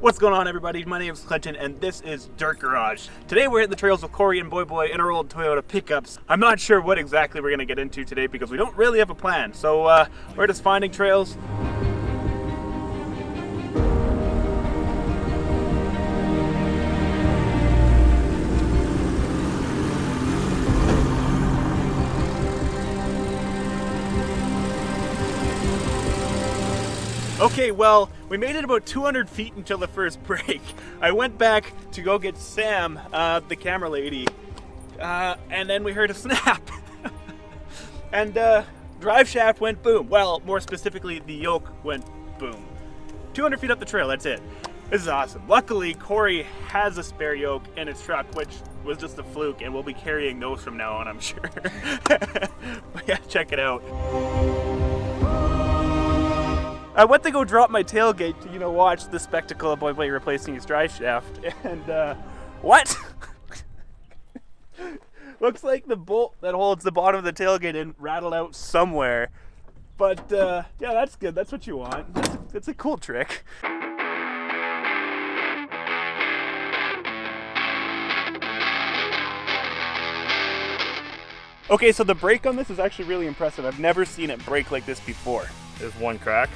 What's going on, everybody? My name is Clinton and this is Dirt.Garage. Today we're hitting the trails with Cory and Boy in our old Toyota pickups. I'm not sure what exactly we're going to get into today because we don't really have a plan. So we're just finding trails. Okay, well, we made it about 200 feet until the first break. I went back to go get Sam, the camera lady, and then we heard a snap. And drive shaft went boom. Well, more specifically, the yoke went boom. 200 feet up the trail, that's it. This is awesome. Luckily, Cory has a spare yoke in his truck, which was just a fluke, and we'll be carrying those from now on, I'm sure. But yeah, check it out. I went to go drop my tailgate to, watch the spectacle of Boy replacing his drive shaft, and, what? Looks like the bolt that holds the bottom of the tailgate in rattled out somewhere. But, yeah, that's good. That's what you want. That's a cool trick. Okay, so the brake on this is actually really impressive. I've never seen it brake like this before. There's one crack.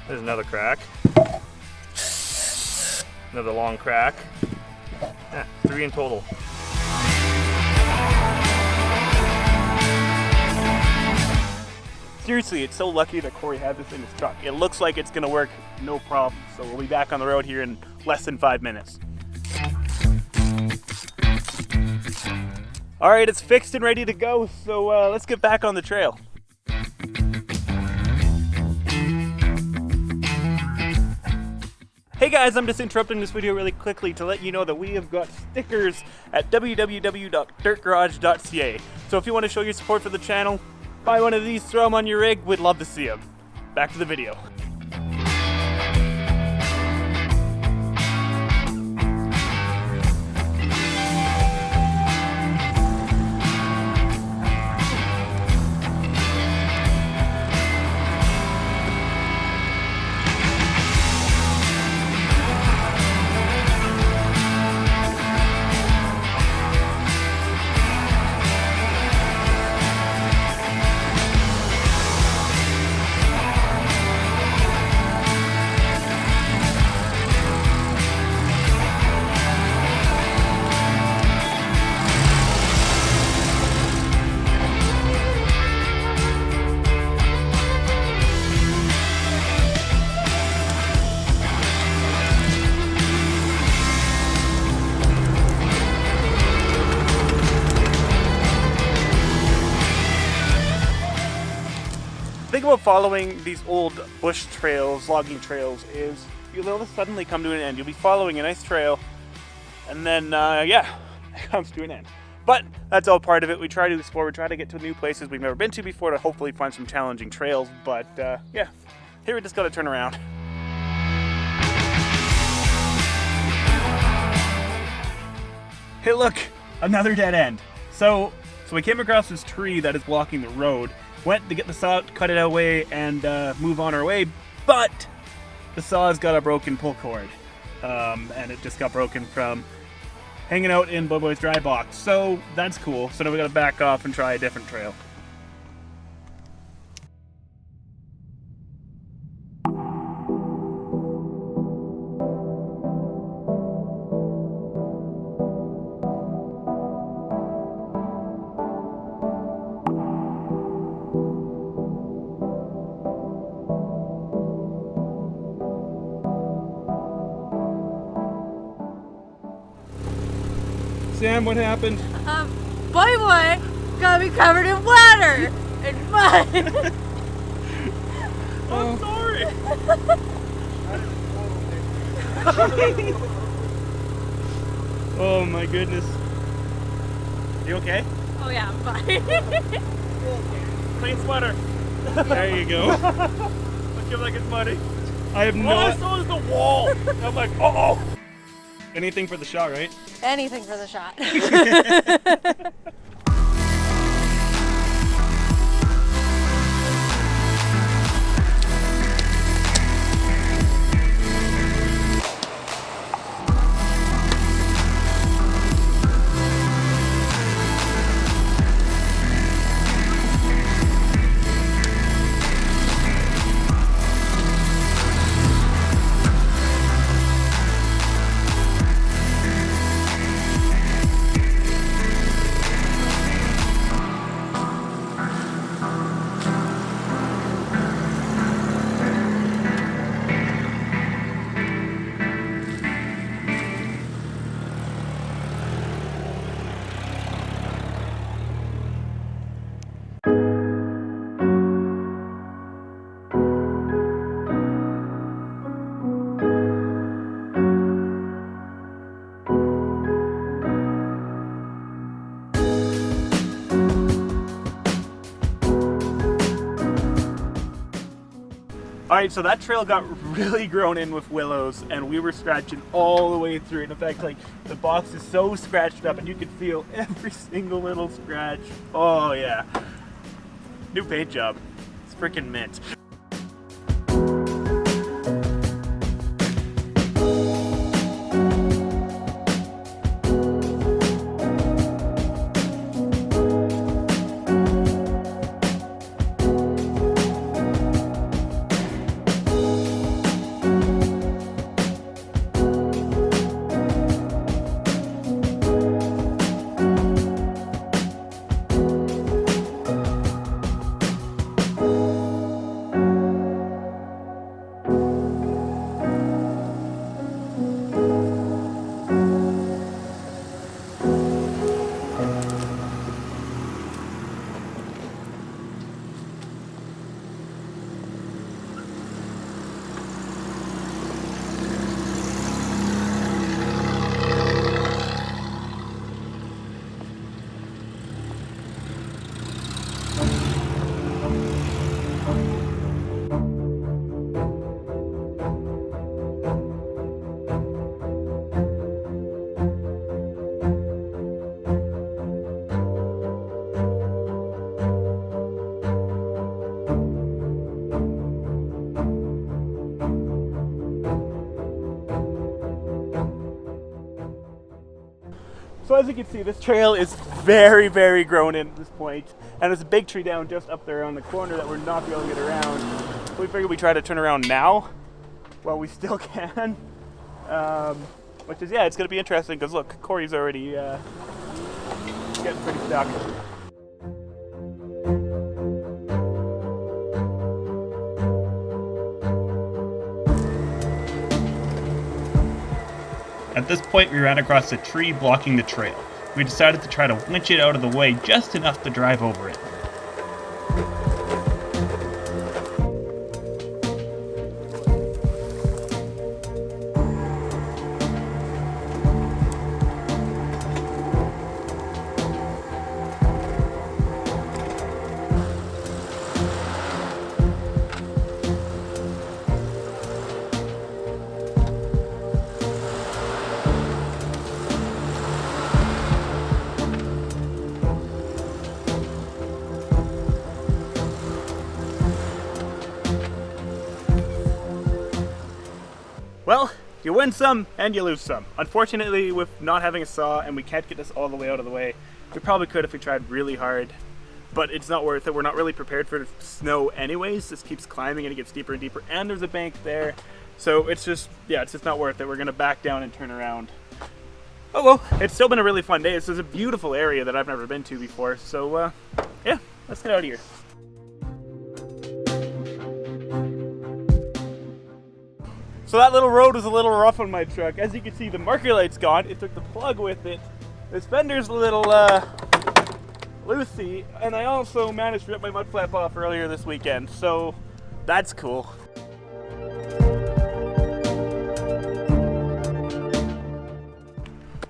There's another crack. Another long crack. Yeah, 3 in total. Seriously, it's so lucky that Cory had this in his truck. It looks like it's gonna work no problem. So we'll be back on the road here in less than 5 minutes. All right, it's fixed and ready to go. So let's get back on the trail. Hey guys, I'm just interrupting this video really quickly to let you know that we have got stickers at www.dirtgarage.ca. So if you want to show your support for the channel, buy one of these, throw them on your rig, we'd love to see them. Back to the video. The thing about following these old bush trails, logging trails, is you'll suddenly come to an end. You'll be following a nice trail, and then, yeah, it comes to an end. But that's all part of it. We try to explore, we try to get to new places we've never been to before to hopefully find some challenging trails. But, yeah, here we just gotta turn around. Hey, look, another dead end. So we came across this tree that is blocking the road. Went to get the saw, cut it away, and move on our way, but the saw's got a broken pull cord, and it just got broken from hanging out in Boy's dry box. So that's cool. So now we gotta back off and try a different trail. Sam, what happened? Boy got me covered in water and mud. I'm sorry. Oh my goodness. You okay? Oh yeah, I'm fine. Clean sweater. There you go. Look like it's muddy. I have no. Oh, so is the wall. I'm like, oh. Anything for the shot, right? Anything for the shot. Alright, so that trail got really grown in with willows, and we were scratching all the way through it. In fact, like, the box is so scratched up, and you can feel every single little scratch. Oh yeah. New paint job. It's freaking mint. So as you can see, this trail is very, very grown in at this point, and there's a big tree down just up there on the corner that we're not going to be able to get around. So we figured we'd try to turn around now, while we still can. Which is, yeah, it's going to be interesting, because look, Cory's already getting pretty stuck. At this point, we ran across a tree blocking the trail. We decided to try to winch it out of the way just enough to drive over it. Well, you win some and you lose some. Unfortunately, with not having a saw and we can't get this all the way out of the way, we probably could if we tried really hard, but it's not worth it. We're not really prepared for snow anyways. This keeps climbing and it gets deeper and deeper, and there's a bank there. So it's just, yeah, it's just not worth it. We're gonna back down and turn around. Oh well, it's still been a really fun day. This is a beautiful area that I've never been to before. So yeah, let's get out of here. So that little road was a little rough on my truck. As you can see, the marker light's gone. It took the plug with it. This fender's a little loosey, and I also managed to rip my mud flap off earlier this weekend, so that's cool.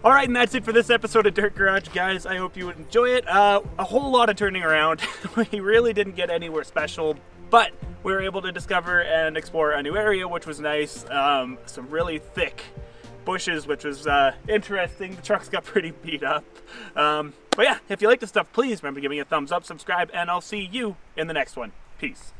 Alright, and that's it for this episode of Dirt Garage, guys. I hope you would enjoy it. A whole lot of turning around. We really didn't get anywhere special, but we were able to discover and explore a new area, which was nice. Some really thick bushes, which was interesting. The trucks got pretty beat up. But yeah, if you like this stuff, please remember giving me a thumbs up, subscribe, and I'll see you in the next one. Peace.